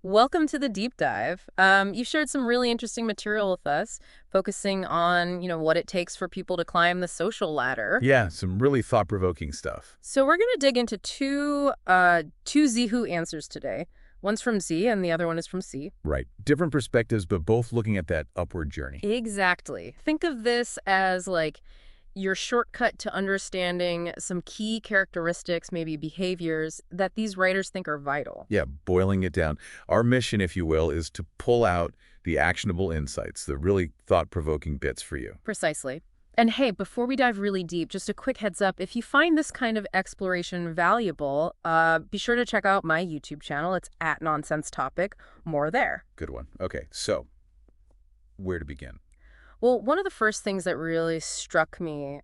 Welcome to the deep dive. You've shared some really interesting material with us, focusing on, what it takes for people to climb the social ladder. Yeah, some really thought-provoking stuff. So we're going to dig into two Zihu answers today. One's from Z and the other one is from C. Right. Different perspectives, but both looking at that upward journey. Exactly. Think of this as like your shortcut to understanding some key characteristics, maybe behaviors, that these writers think are vital. Yeah, boiling it down. Our mission, if you will, is to pull out the actionable insights, the really thought-provoking bits for you. Precisely. And hey, before we dive really deep, just a quick heads up. If you find this kind of exploration valuable, be sure to check out my YouTube channel. It's @NonsenseTopic. More there. Good one. Okay, so where to begin? Well, one of the first things that really struck me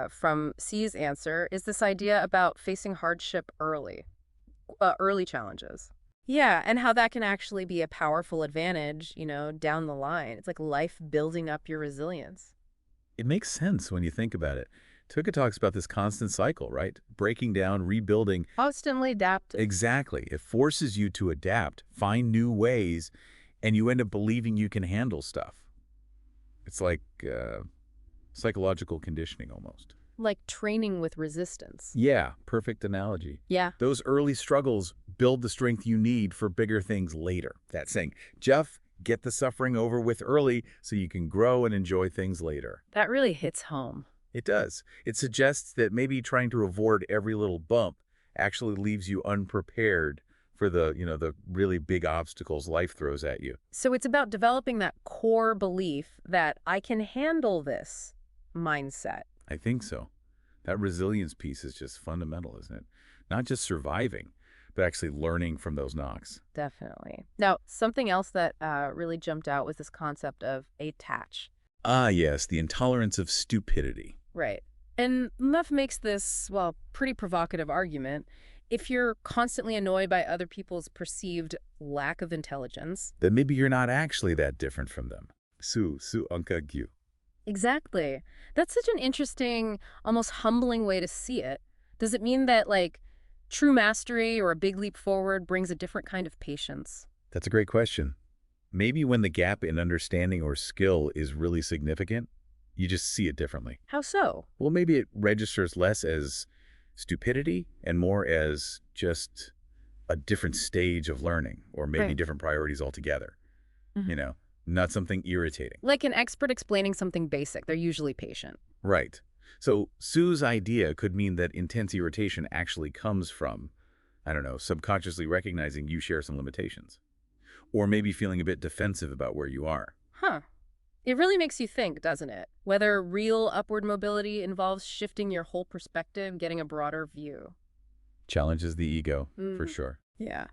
from C's answer is this idea about facing hardship early challenges. Yeah, and how that can actually be a powerful advantage, down the line. It's like life building up your resilience. It makes sense when you think about it. Tuka talks about this constant cycle, right? Breaking down, rebuilding. Constantly adapt. Exactly. It forces you to adapt, find new ways, and you end up believing you can handle stuff. It's like psychological conditioning almost. Like training with resistance. Yeah, perfect analogy. Yeah. Those early struggles build the strength you need for bigger things later. That saying, Jeff, get the suffering over with early so you can grow and enjoy things later. That really hits home. It does. It suggests that maybe trying to avoid every little bump actually leaves you unprepared for the really big obstacles life throws at you. So it's about developing that core belief that I can handle this mindset. I think so. That resilience piece is just fundamental, isn't it? Not just surviving, but actually learning from those knocks. Definitely. Now, something else that really jumped out was this concept of attach. Ah, yes, the intolerance of stupidity. Right. And Muff makes this, well, pretty provocative argument. If you're constantly annoyed by other people's perceived lack of intelligence. That maybe you're not actually that different from them. Su anka gyu. Exactly. That's such an interesting, almost humbling way to see it. Does it mean that, true mastery or a big leap forward brings a different kind of patience? That's a great question. Maybe when the gap in understanding or skill is really significant, you just see it differently. How so? Well, maybe it registers less as stupidity and more as just a different stage of learning or maybe Right. different priorities altogether. Mhm. Not something irritating. Like an expert explaining something basic, they're usually patient. Right. So Sue's idea could mean that intense irritation actually comes from, I don't know, subconsciously recognizing you share some limitations. Or maybe feeling a bit defensive about where you are. Huh. It really makes you think, doesn't it? Whether real upward mobility involves shifting your whole perspective, getting a broader view. Challenges the ego, for Mhm. sure. Yeah.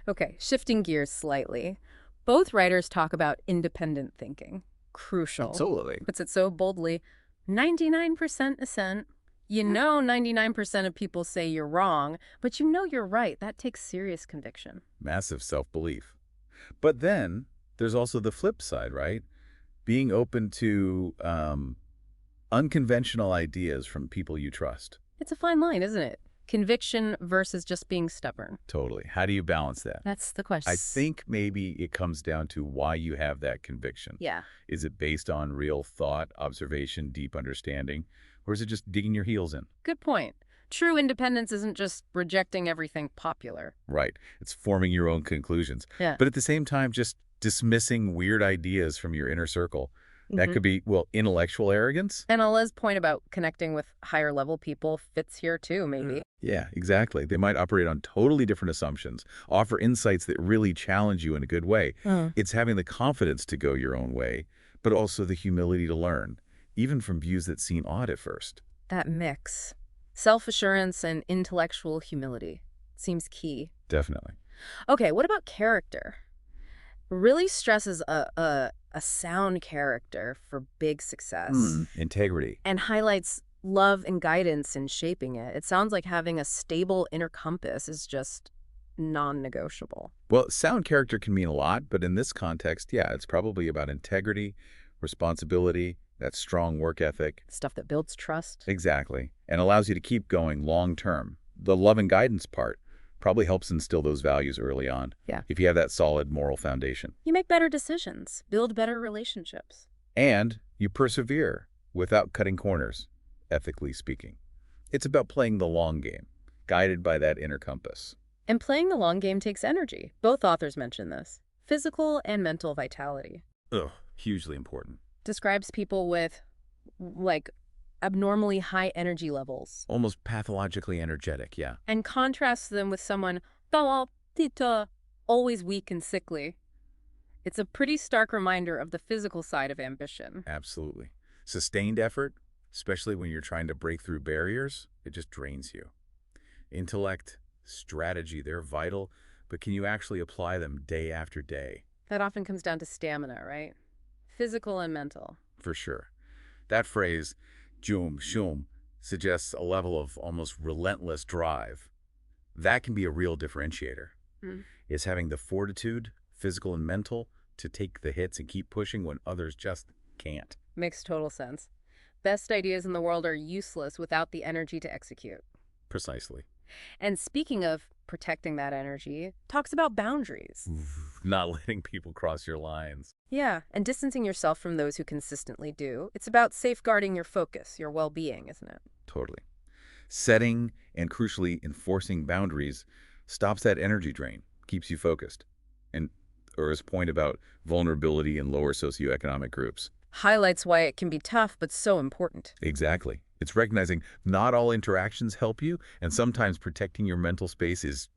Okay, shifting gears slightly. Both writers talk about independent thinking. Crucial. Absolutely. Puts it so boldly. 99% assent. 99% of people say you're wrong, but you're right. That takes serious conviction. Massive self-belief. But then there's also the flip side, right? Being open to unconventional ideas from people you trust. It's a fine line, isn't it? Conviction versus just being stubborn. Totally. How do you balance that? That's the question. I think maybe it comes down to why you have that conviction. Yeah. Is it based on real thought, observation, deep understanding, or is it just digging your heels in? Good point. True independence isn't just rejecting everything popular. Right. It's forming your own conclusions. Yeah. But at the same time, just dismissing weird ideas from your inner circle. That Mhm. could be, well, intellectual arrogance. And Ala's point about connecting with higher level people fits here too, maybe. Yeah, exactly. They might operate on totally different assumptions, offer insights that really challenge you in a good way. It's having the confidence to go your own way, but also the humility to learn, even from views that seem odd at first. That mix. Self-assurance and intellectual humility seems key. Definitely. Okay, what about character? Really stresses a sound character for big success Integrity. and highlights love and guidance in shaping it. It sounds like having a stable inner compass is just non-negotiable. Well, sound character can mean a lot, but in this context, yeah, it's probably about integrity, responsibility, that strong work ethic. Stuff that builds trust. Exactly. And allows you to keep going long term. The love and guidance part Probably helps instill those values early on, Yeah. if you have that solid moral foundation. You make better decisions, build better relationships. And you persevere without cutting corners, ethically speaking. It's about playing the long game, guided by that inner compass. And playing the long game takes energy. Both authors mention this. Physical and mental vitality. Ugh, hugely important. Describes people with, like, abnormally high energy levels. Almost pathologically energetic, yeah. And contrasts them with someone always weak and sickly. It's a pretty stark reminder of the physical side of ambition. Absolutely. Sustained effort, especially when you're trying to break through barriers, it just drains you. Intellect, strategy, they're vital, but can you actually apply them day after day? That often comes down to stamina, right? Physical and mental. For sure. That phrase, jum shum, suggests a level of almost relentless drive. That can be a real differentiator. Is having the fortitude, physical and mental, to take the hits and keep pushing when others just can't. Makes total sense. Best ideas in the world are useless without the energy to execute. Precisely. And speaking of protecting that energy, talks about boundaries. Not letting people cross your lines. Yeah, and distancing yourself from those who consistently do. It's about safeguarding your focus, your well-being, isn't it? Totally. Setting and crucially enforcing boundaries stops that energy drain, keeps you focused. And Ura's point about vulnerability in lower socioeconomic groups. Highlights why it can be tough, but so important. Exactly. It's recognizing not all interactions help you, and sometimes protecting your mental space is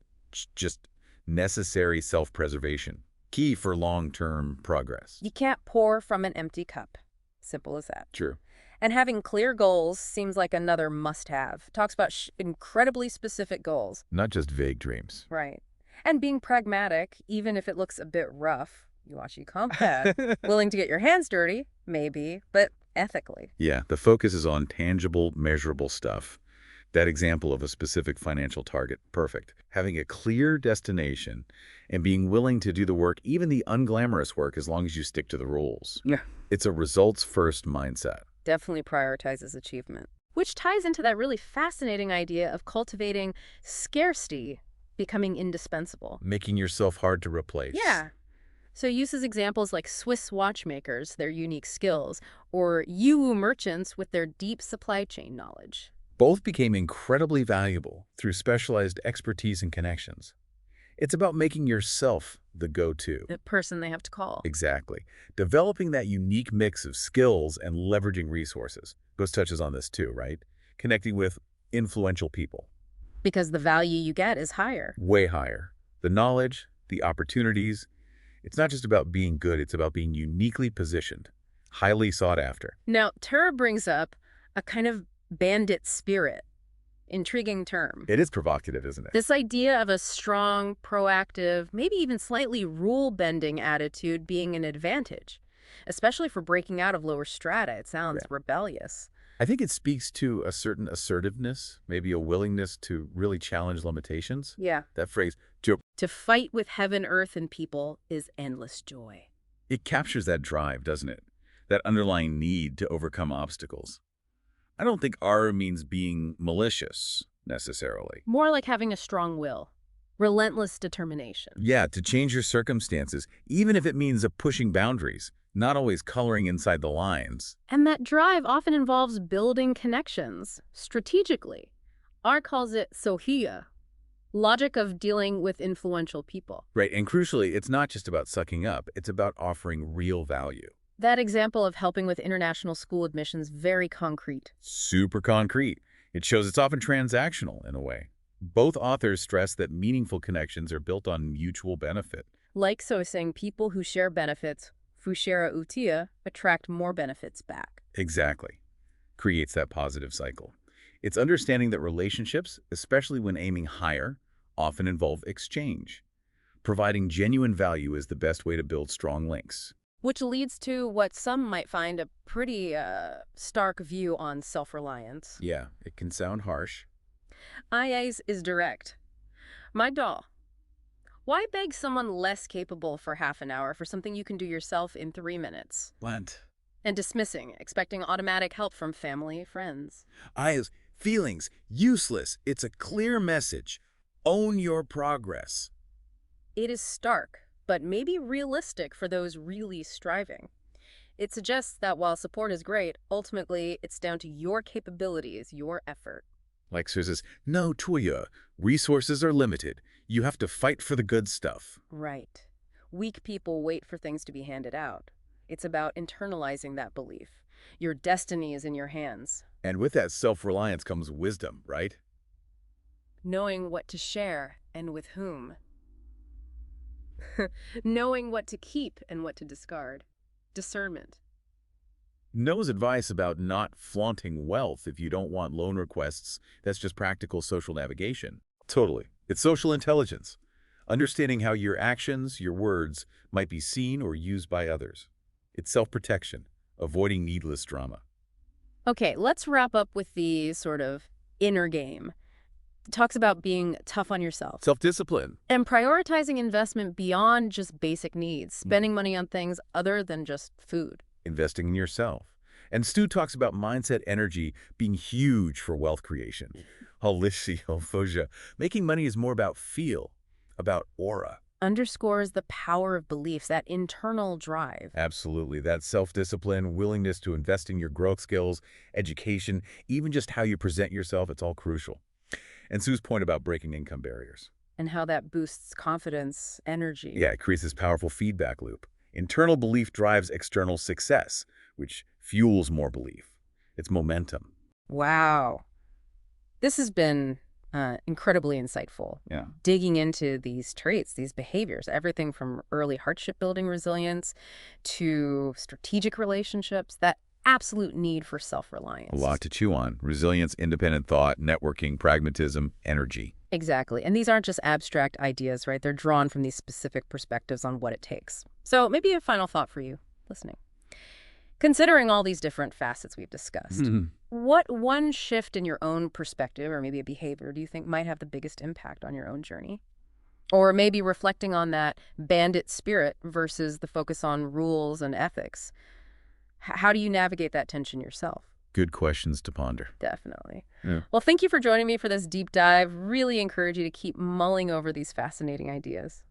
just necessary self-preservation. Key for long-term progress. You can't pour from an empty cup. Simple as that. True. And having clear goals seems like another must-have. Talks about incredibly specific goals. Not just vague dreams. Right. And being pragmatic, even if it looks a bit rough. You combat. Willing to get your hands dirty, maybe, but ethically. Yeah, the focus is on tangible, measurable stuff. That example of a specific financial target, perfect. Having a clear destination and being willing to do the work, even the unglamorous work, as long as you stick to the rules. Yeah. It's a results-first mindset. Definitely prioritizes achievement. Which ties into that really fascinating idea of cultivating scarcity becoming indispensable. Making yourself hard to replace. Yeah. So uses examples like Swiss watchmakers, their unique skills, or Yiwu merchants with their deep supply chain knowledge. Both became incredibly valuable through specialized expertise and connections. It's about making yourself the go-to. The person they have to call. Exactly. Developing that unique mix of skills and leveraging resources. Ghost touches on this too, right? Connecting with influential people. Because the value you get is higher. Way higher. The knowledge, the opportunities. It's not just about being good, it's about being uniquely positioned, highly sought after. Now, Tura brings up a kind of bandit spirit. Intriguing term. It is provocative, isn't it? This idea of a strong, proactive, maybe even slightly rule-bending attitude being an advantage, especially for breaking out of lower strata. It sounds rebellious. I think it speaks to a certain assertiveness, maybe a willingness to really challenge limitations. Yeah. That phrase, To fight with heaven, earth, and people is endless joy. it captures that drive, doesn't it? That underlying need to overcome obstacles. I don't think R means being malicious, necessarily. More like having a strong will. Relentless determination. Yeah, to change your circumstances, even if it means pushing boundaries, not always coloring inside the lines. And that drive often involves building connections, strategically. R calls it sohia, logic of dealing with influential people. Right, and crucially, it's not just about sucking up, it's about offering real value. That example of helping with international school admissions, very concrete. Super concrete. It shows it's often transactional in a way. Both authors stress that meaningful connections are built on mutual benefit. Like so saying people who share benefits, fushera utia, attract more benefits back. Exactly. Creates that positive cycle. It's understanding that relationships, especially when aiming higher, often involve exchange. Providing genuine value is the best way to build strong links. Which leads to what some might find a pretty stark view on self-reliance. Yeah, it can sound harsh. Ayes is direct. My doll. Why beg someone less capable for half an hour for something you can do yourself in 3 minutes? Blunt. And dismissing, expecting automatic help from family, friends. Feelings, useless. It's a clear message. Own your progress. It is stark, but maybe realistic for those really striving. It suggests that while support is great, ultimately it's down to your capabilities, your effort. Like says, no, Tuya, resources are limited. You have to fight for the good stuff. Right. Weak people wait for things to be handed out. It's about internalizing that belief. Your destiny is in your hands. And with that self-reliance comes wisdom, right? Knowing what to share and with whom. Knowing what to keep and what to discard. Discernment. Knows advice about not flaunting wealth if you don't want loan requests. That's just practical social navigation. Totally. It's social intelligence. Understanding how your actions, your words, might be seen or used by others. It's self-protection, avoiding needless drama. Okay, let's wrap up with the sort of inner game. It talks about being tough on yourself Self-discipline. and prioritizing investment beyond just basic needs, spending money on things other than just food. Investing in yourself. And Stu talks about mindset energy being huge for wealth creation. Holistia, making money is more about feel, about aura. Underscores the power of beliefs, that internal drive. Absolutely. That self-discipline, willingness to invest in your growth skills, education, even just how you present yourself, it's all crucial. And Sue's point about breaking income barriers. And how that boosts confidence, energy. Yeah, it creates this powerful feedback loop. Internal belief drives external success, which fuels more belief. It's momentum. Wow. This has been incredibly insightful. Yeah. Digging into these traits, these behaviors, everything from early hardship building resilience to strategic relationships, that absolute need for self-reliance. A lot to chew on. Resilience, independent thought, networking, pragmatism, energy. Exactly. And these aren't just abstract ideas, right? They're drawn from these specific perspectives on what it takes. So maybe a final thought for you listening. Considering all these different facets we've discussed, what one shift in your own perspective or maybe a behavior do you think might have the biggest impact on your own journey? Or maybe reflecting on that bandit spirit versus the focus on rules and ethics. How do you navigate that tension yourself? Good questions to ponder. Definitely. Yeah. Well, thank you for joining me for this deep dive. Really encourage you to keep mulling over these fascinating ideas.